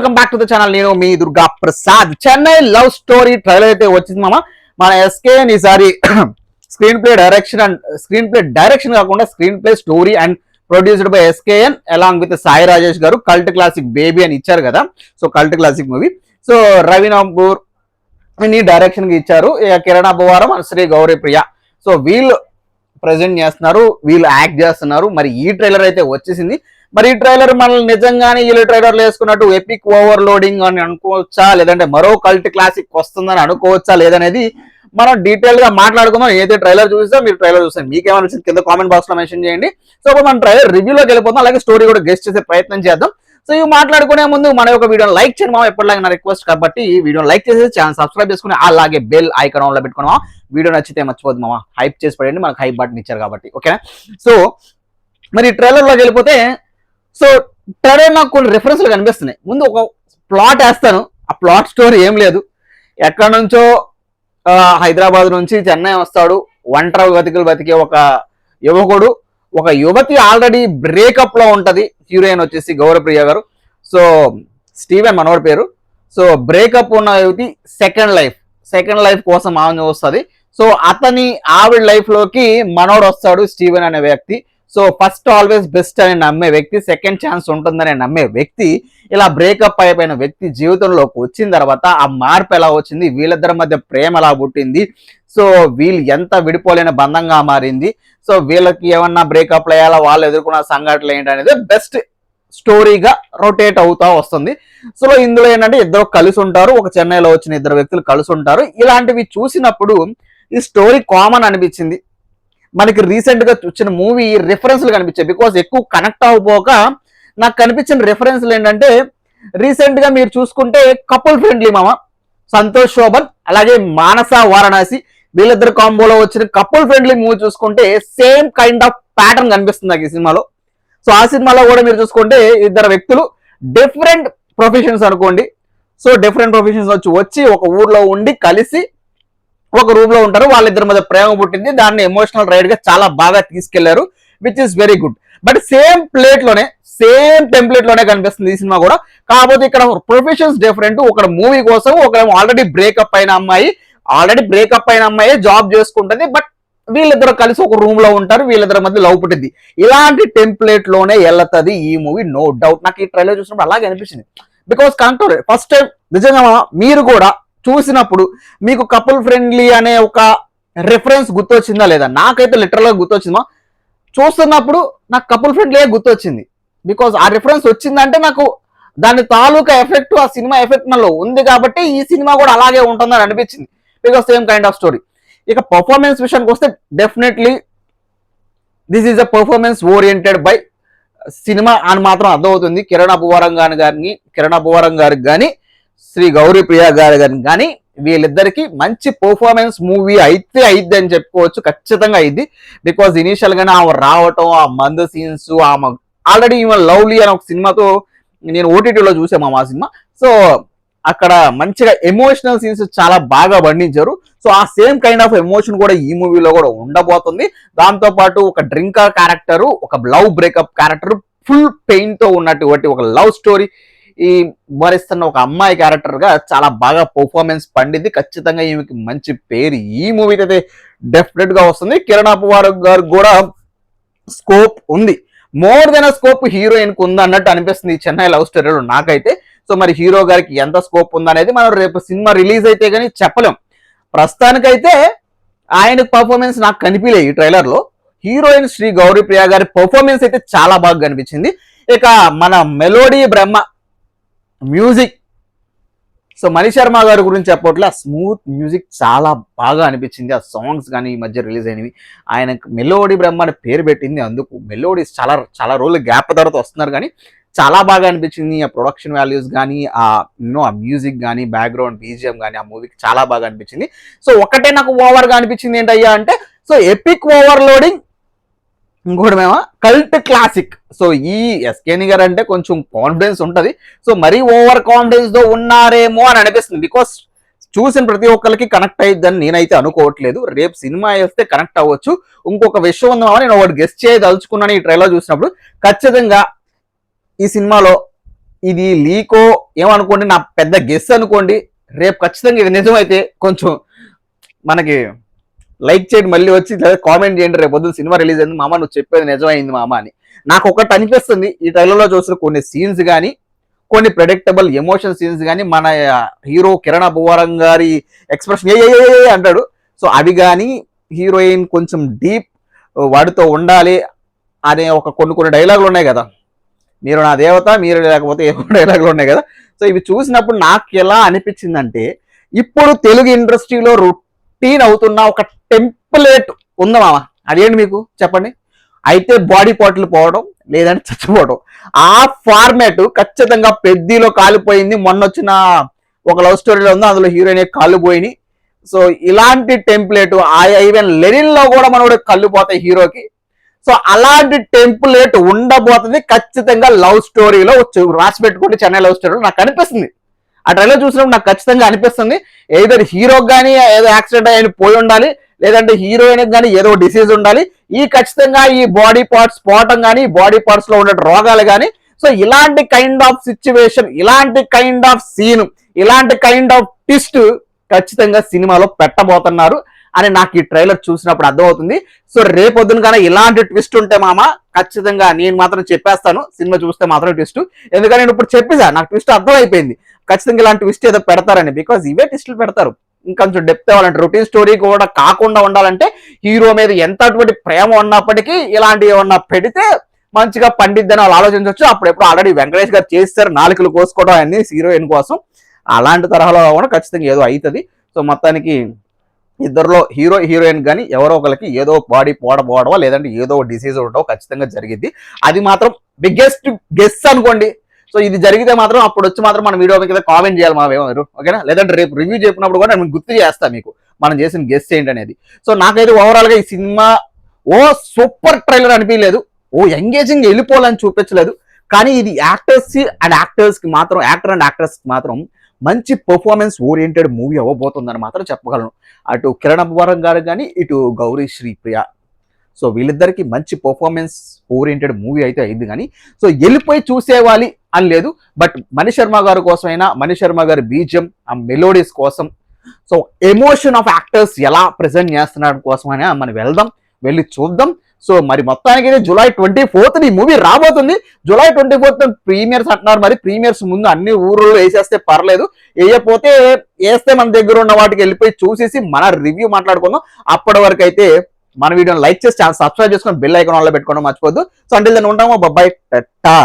Welcome back to the channel. నేను మీ Durga Prasad. Chennai love story trailer అయితే వచ్చింది మామ. మన ఎస్కేఎన్ ఈసారి స్క్రీన్ ప్లే డైరెక్షన్ కాకుండా screen play story and produced by SKN along with Sai Rajesh గారు కల్ట్ క్లాసిక్ బేబీ అని ఇచ్చారు కదా. So cult classic movie. So Ravi నాంపూర్ ని డైరెక్షన్ కి ఇచ్చారు. కిరణ్ అబ్బవరం, శ్రీ గౌరీ ప్రియ. సో వీళ్ళు ప్రజెంట్ చేస్తున్నారు, వీళ్ళు యాక్ట్ చేస్తున్నారు. మరి ఈ ట్రైలర్ అయితే వచ్చేసింది. మరి ఈ ట్రైలర్ మనల్ని నిజంగానే వీళ్ళు ట్రైలర్లు వేసుకున్నట్టు ఎపిక్ ఓవర్లోడింగ్ అని అనుకోవచ్చా, లేదంటే మరో కల్ట్ క్లాసిక్ వస్తుందని అనుకోవచ్చా లేదనేది మనం డీటెయిల్ గా మాట్లాడుకుందాం. ఏదైతే ట్రైలర్ చూసినా మీరు ట్రైలర్ చూస్తాను, మీకేమైనా వచ్చింది కింద కామెంట్ బాక్స్ లో మెన్షన్ చేయండి. సో ఇప్పుడు మనం ట్రైలర్ రివ్యూలోకి వెళ్ళిపోతాం, అలాగే స్టోరీ కూడా గెస్ట్ చేసే ప్రయత్నం చేద్దాం. సో ఇవి మాట్లాడుకునే ముందు మన యొక్క వీడియోని లైక్ చేయండి మామ, ఎప్పటిలాగా నా రిక్వెస్ట్ కాబట్టి ఈ వీడియోని లైక్ చేసి ఛానల్ సబ్స్క్రైబ్ చేసుకుని అలాగే బెల్ ఐకాన్ ఆన్ లో పెట్టుకున్నామా. వీడియో నచ్చితే మర్చిపోద్దు మామ, హైప్ చేసి పడండి, మనకు హైప్ బటన్ ఇచ్చారు కాబట్టి. ఓకేనా? సో మరి ట్రైలర్ లోకి వెళ్ళిపోతే, సో ట్రైలర్ నాకు కొన్ని రిఫరెన్స్లు కనిపిస్తున్నాయి. ముందు ఒక ప్లాట్ వేస్తాను. ఆ ప్లాట్ స్టోరీ ఏం లేదు, ఎక్కడి నుంచో హైదరాబాద్ నుంచి చెన్నై వస్తాడు. ఒంటరి బతికే ఒక యువకుడు, ఒక యువతి ఆల్రెడీ బ్రేకప్ లో ఉంటది. హీరోయిన్ వచ్చేసి గౌరవప్రియ గారు. సో స్టీవెన్ మనోడి పేరు. సో బ్రేకప్ ఉన్న యువతి సెకండ్ లైఫ్ కోసం ఆమె వస్తుంది. సో ఆవిడ లైఫ్ లోకి మనోడు వస్తాడు, స్టీవెన్ అనే వ్యక్తి. సో ఫస్ట్ ఆల్వేస్ బెస్ట్ అని నమ్మే వ్యక్తి, సెకండ్ ఛాన్స్ ఉంటుందని నమ్మే వ్యక్తి, ఇలా బ్రేకప్ అయిపోయిన వ్యక్తి జీవితంలోకి వచ్చిన తర్వాత ఆ మార్పు ఎలా వచ్చింది, వీళ్ళిద్దరి మధ్య ప్రేమ ఎలా పుట్టింది, సో వీళ్ళు ఎంత విడిపోలేని బంధంగా మారింది, సో వీళ్ళకి ఏమన్నా బ్రేకప్ అయ్యాలా, వాళ్ళు ఎదుర్కొన్న సంఘటనలు ఏంటనేది బెస్ట్ స్టోరీగా రొటేట్ అవుతా వస్తుంది. సో ఇందులో ఏంటంటే ఇద్దరు కలిసి ఉంటారు, ఒక చెన్నైలో వచ్చిన ఇద్దరు వ్యక్తులు కలిసి ఉంటారు. ఇలాంటివి చూసినప్పుడు ఈ స్టోరీ కామన్ అనిపించింది. మనకి రీసెంట్ గా వచ్చిన మూవీ రిఫరెన్స్లు కనిపించాయి. బికాస్ ఎక్కువ కనెక్ట్ అవ్వబోక నాకు కనిపించిన రిఫరెన్స్లు ఏంటంటే, రీసెంట్ గా మీరు చూసుకుంటే కపుల్ ఫ్రెండ్లీ మామ, సంతోష్ శోభన్ అలాగే మానస వారణాసి వీళ్ళిద్దరు కాంబోలో వచ్చిన కపుల్ ఫ్రెండ్లీ మూవీ చూసుకుంటే సేమ్ కైండ్ ఆఫ్ ప్యాటర్న్ కనిపిస్తుంది నాకు ఈ సినిమాలో. సో ఆ సినిమాలో కూడా మీరు చూసుకుంటే ఇద్దరు వ్యక్తులు డిఫరెంట్ ప్రొఫెషన్స్ అనుకోండి. సో డిఫరెంట్ ప్రొఫెషన్స్ వచ్చి ఒక ఊర్లో ఉండి కలిసి ఒక రూమ్ లో ఉంటారు. వాళ్ళిద్దరి మధ్య ప్రేమ పుట్టింది. దాన్ని ఎమోషనల్ రైడ్ గా చాలా బాగా తీసుకెళ్లారు, which is very good. But same template లోనే కనిపిస్తుంది ఈ సినిమా కూడా. కాకపోతే ఇక్కడ ప్రొఫెషన్స్ డిఫరెంట్. ఒక మూవీ కోసం ఒక ఆల్రెడీ బ్రేకప్ అయిన అమ్మాయి జాబ్ చేసుకుంటుంది. బట్ వీళ్ళిద్దరు కలిసి ఒక రూమ్ లో ఉంటారు, వీళ్ళిద్దరి మధ్య లవ్ పుట్టింది. ఇలాంటి టెంప్లెట్ లోనే వెళ్తుంది ఈ మూవీ, నో డౌట్. నాకు ఈ ట్రైలర్ చూసినప్పుడు అలాగే అనిపించింది. బికాస్ కనెక్ట్ ఫస్ట్ టైం నిజంగా మీరు కూడా చూసినప్పుడు మీకు కపుల్ ఫ్రెండ్లీ అనే ఒక రిఫరెన్స్ గుర్తొచ్చిందా లేదా? నాకైతే లిటరల్ గా గుర్తొచ్చిందా, చూస్తున్నప్పుడు నాకు కపుల్ ఫ్రెండ్లీ గుర్తొచ్చింది. బికాస్ ఆ రిఫరెన్స్ వచ్చిందంటే నాకు దాని తాలూకా ఎఫెక్ట్, ఆ సినిమా ఎఫెక్ట్ మనలో ఉంది కాబట్టి ఈ సినిమా కూడా అలాగే ఉంటుందని అనిపించింది. Because same kind of story. ఇక పర్ఫార్మెన్స్ విషయానికి వస్తే definitely this is a performance oriented by cinema అని మాత్రం అర్థమవుతుంది. కిరణ్ అబ్బవరం గారికి కానీ శ్రీ గౌరీ ప్రియ గారి కానీ వీళ్ళిద్దరికి మంచి పర్ఫార్మెన్స్ మూవీ అయితే అయింది అని చెప్పుకోవచ్చు. ఖచ్చితంగా అయింది. బికాజ్ ఇనీషియల్ గానే ఆమె రావటం, ఆ మందు సీన్స్, ఆమె ఆల్రెడీ ఈమె లవ్లీ అనే ఒక సినిమాతో నేను ఓటీటీలో చూసాము ఆ సినిమా. సో అక్కడ మంచిగా ఎమోషనల్ సీన్స్ చాలా బాగా బండించారు. సో ఆ సేమ్ కైండ్ ఆఫ్ ఎమోషన్ కూడా ఈ మూవీలో కూడా ఉండబోతుంది. దాంతో పాటు ఒక డ్రింకర్ క్యారెక్టర్, ఒక love breakup character, full pain తో ఉన్నటువంటి ఒక లవ్ స్టోరీ ఈ భరిస్తున్న ఒక అమ్మాయి క్యారెక్టర్ గా చాలా బాగా పర్ఫార్మెన్స్ పండింది. ఖచ్చితంగా ఈమెకి మంచి పేరు ఈ మూవీ అయితే డెఫినెట్ గా వస్తుంది. కిరణ్ అబ్బవరం గారు కూడా స్కోప్ ఉంది, మోర్ దెన్ స్కోప్ హీరోయిన్ కు ఉంది అన్నట్టు అనిపిస్తుంది ఈ చెన్నై లవ్ స్టోరీలో నాకైతే. సో మరి హీరో గారికి ఎంత స్కోప్ ఉందనేది మనం రేపు సినిమా రిలీజ్ అయితే కానీ చెప్పలేం. ప్రస్తుతానికైతే ఆయన పర్ఫార్మెన్స్ నాకు కనిపించలేదు ఈ ట్రైలర్ లో. హీరోయిన్ శ్రీ గౌరీ ప్రియ గారి పర్ఫార్మెన్స్ అయితే చాలా బాగా కనిపించింది. ఇక మన మెలోడీ బ్రహ్మ మ్యూజిక్, సో మణి శర్మ గారి గురించి చెప్పట్లే, స్మూత్ మ్యూజిక్ చాలా బాగా అనిపించింది. ఆ సాంగ్స్ కానీ ఈ మధ్య రిలీజ్ అయినవి, ఆయనకు మెలోడీ బ్రహ్మ అని పేరు పెట్టింది అందుకు. మెలోడీస్ చాలా రోజులు గ్యాప్ తర్వాత వస్తున్నారు కానీ చాలా బాగా అనిపించింది. ఆ ప్రొడక్షన్ వాల్యూస్ కానీ, ఆ మ్యూజిక్ కానీ, బ్యాక్గ్రౌండ్ బీజిఎం కానీ ఆ మూవీకి చాలా బాగా అనిపించింది. సో ఒకటే నాకు ఓవర్గా అనిపించింది ఏంటయ్యా అంటే, సో ఎపిక్ ఓవర్లోడింగ్, ఇంకోటి మేము కల్ట్ క్లాసిక్. సో ఈ ఎస్కేని గారు అంటే కొంచెం కాన్ఫిడెన్స్ ఉంటుంది. సో మరీ ఓవర్ కాన్ఫిడెన్స్ తో ఉన్నారేమో అని అనిపిస్తుంది. బికాస్ చూసిన ప్రతి ఒక్కరికి కనెక్ట్ అయ్యిద్దని నేనైతే అనుకోవట్లేదు. రేపు సినిమా వేస్తే కనెక్ట్ అవ్వచ్చు. ఇంకొక విషయం ఉందా, నేను ఒకటి గెస్ట్ చేయదలుచుకున్నాను ఈ ట్రైలర్ చూసినప్పుడు. ఖచ్చితంగా ఈ సినిమాలో ఇది లీకో ఏమనుకోండి, నా పెద్ద గెస్ అనుకోండి. రేపు ఖచ్చితంగా ఇది నిజమైతే కొంచెం మనకి లైక్ చేయండి, మళ్ళీ వచ్చి లేదా కామెంట్ చేయండి. రేపు పొద్దున్న సినిమా రిలీజ్ అయింది మామ, నువ్వు చెప్పేది నిజమైంది మామ అని. నాకు ఒకటి అనిపిస్తుంది, ఈ ట్రైలర్లో చూసిన కొన్ని సీన్స్ కానీ, కొన్ని ప్రెడిక్టబుల్ ఎమోషన్ సీన్స్ కానీ, మన హీరో కిరణ్ అబ్బవరం గారి ఎక్స్ప్రెషన్ ఏ అంటాడు, సో అవి కానీ, హీరోయిన్ కొంచెం డీప్ వాడితో ఉండాలి అనే ఒక కొన్ని డైలాగులు ఉన్నాయి కదా, మీరు నా దేవత మీరు లేకపోతే ఏమో డైలాగులు ఉన్నాయి కదా. సో ఇవి చూసినప్పుడు నాకు ఎలా అనిపించిందంటే, ఇప్పుడు తెలుగు ఇండస్ట్రీలో రొటీన్ అవుతున్న ఒక టెంప్లేట్ ఉందా మామ, అదేంటి మీకు చెప్పండి. అయితే బాడీ పార్ట్లు పోవడం, లేదంటే చచ్చిపోవడం. ఆ ఫార్మాట్ ఖచ్చితంగా పెద్దిలో కాలిపోయింది. మొన్న వచ్చిన ఒక లవ్ స్టోరీలో ఉంది, అందులో హీరోయిన్ కాళ్ళు పోయినాయి. సో ఇలాంటి టెంప్లేట్ ఈవెన్ లెనిన్ లో కూడా మనోడు కళ్ళు పోతాయి హీరోకి. సో అలాంటి టెంప్లేట్ ఉండబోతుంది ఖచ్చితంగా లవ్ స్టోరీలో. రాసి పెట్టుకుంటే చెన్నై లవ్ స్టోరీలో నాకు అనిపిస్తుంది. ఆ ట్రైలర్ చూసినప్పుడు నాకు ఖచ్చితంగా అనిపిస్తుంది, ఏదో హీరోకి కానీ ఏదో యాక్సిడెంట్ అయిన పోయి ఉండాలి, లేదంటే హీరోయిన్ కానీ ఏదో డిసీజ్ ఉండాలి. ఖచ్చితంగా ఈ బాడీ పార్ట్స్ పోవటం కానీ, బాడీ పార్ట్స్ లో ఉండే రోగాలు కానీ, సో ఇలాంటి కైండ్ ఆఫ్ సిచ్యువేషన్, ఇలాంటి కైండ్ ఆఫ్ సీన్, ఇలాంటి కైండ్ ఆఫ్ ట్విస్ట్ ఖచ్చితంగా సినిమాలో పెట్టబోతున్నారు అని నాకు ఈ ట్రైలర్ చూసినప్పుడు అర్థమవుతుంది. సో రేపొద్దున కానీ ఇలాంటి ట్విస్ట్ ఉంటే మామ ఖచ్చితంగా నేను మాత్రం చెప్పేస్తాను, సినిమా చూస్తే మాత్రం ట్విస్ట్. ఎందుకంటే నేను ఇప్పుడు చెప్పేసా, నాకు ట్విస్ట్ అర్థమైపోయింది, ఖచ్చితంగా ఇలాంటి ట్విస్ట్ ఏదో పెడతారని. బికాజ్ ఇవే ట్విస్టులు పెడతారు. ఇంకొంచెం డెప్త్ అవ్వాలంటే, రొటీన్ స్టోరీ కూడా కాకుండా ఉండాలంటే, హీరో మీద ఎంత అటువంటి ప్రేమ ఉన్నప్పటికీ ఇలాంటివి ఏమన్నా పెడితే మంచిగా పండిద్దని వాళ్ళు ఆలోచించవచ్చు. అప్పుడెప్పుడు ఆల్రెడీ వెంకటేష్ గారు చేస్తారు, నాలుకలు కోసుకోవడం అన్ని హీరోయిన్ కోసం. అలాంటి తరహాలో కూడా ఖచ్చితంగా ఏదో అవుతుంది. సో మొత్తానికి ఇద్దరులో హీరో హీరోయిన్ కానీ ఎవరో ఒకరికి ఏదో బాడీ పోవడమో లేదంటే ఏదో డిసీజ్ ఉండటం ఖచ్చితంగా జరిగింది. అది మాత్రం బిగ్గెస్ట్ గెస్ అనుకోండి. సో ఇది జరిగితే మాత్రం అప్పుడు వచ్చి మాత్రం మన వీడియో మీద కామెంట్ చేయాలి మా మీరు, ఓకేనా? లేదంటే రేపు రివ్యూ చెప్పినప్పుడు కూడా నేను గుర్తు చేస్తాను మీకు మనం చేసిన గెస్ ఏంటి అనేది. సో నాకైతే ఓవరాల్ గా ఈ సినిమా సూపర్ ట్రైలర్ అనిపించలేదు, ఎంగేజింగ్ వెళ్ళిపోవాలని చూపించలేదు. కానీ ఇది యాక్టర్స్ అండ్ యాక్టర్స్ కి మాత్రం, యాక్టర్ అండ్ యాక్టర్స్ కి మాత్రం మంచి పర్ఫార్మెన్స్ ఓరియంటెడ్ మూవీ అవ్వబోతుందని మాత్రం చెప్పగలను. అటు కిరణ్ అబ్బవరం గారు కానీ, ఇటు గౌరీ శ్రీప్రియ, సో వీళ్ళిద్దరికి మంచి పర్ఫార్మెన్స్ ఓరియంటెడ్ మూవీ అయితే అయింది. కానీ సో వెళ్ళిపోయి చూసేవాలి అని లేదు. బట్ మణి శర్మ గారి కోసమైనా, మణి శర్మ గారి బీజియం, ఆ మెలోడీస్ కోసం, సో ఎమోషన్ ఆఫ్ యాక్టర్స్ ఎలా ప్రెజెంట్ చేస్తున్నారు కోసమైనా మనం వెళ్దాం, వెళ్ళి చూద్దాం. సో మరి మొత్తానికి జూలై 24th ఈ మూవీ రాబోతుంది. జూలై 24th ప్రీమియర్స్ అంటున్నారు. మరి ప్రీమియర్స్ ముందు అన్ని ఊర్లలో వేసేస్తే పర్లేదు, వేయకపోతే వేస్తే మన దగ్గర ఉన్న వాటికి వెళ్ళిపోయి చూసేసి మన రివ్యూ మాట్లాడుకుందాం. అప్పటి వరకు అయితే మన వీడియోని లైక్ చేసి ఛానల్ సబ్స్క్రైబ్ చేసుకొని బెల్ ఐకాన్ ఆన్లో పెట్టుకోవడం మర్చిపోద్దు. సో అంటిల్ దెన్ ఉంటాము, బాయ్, టాటా.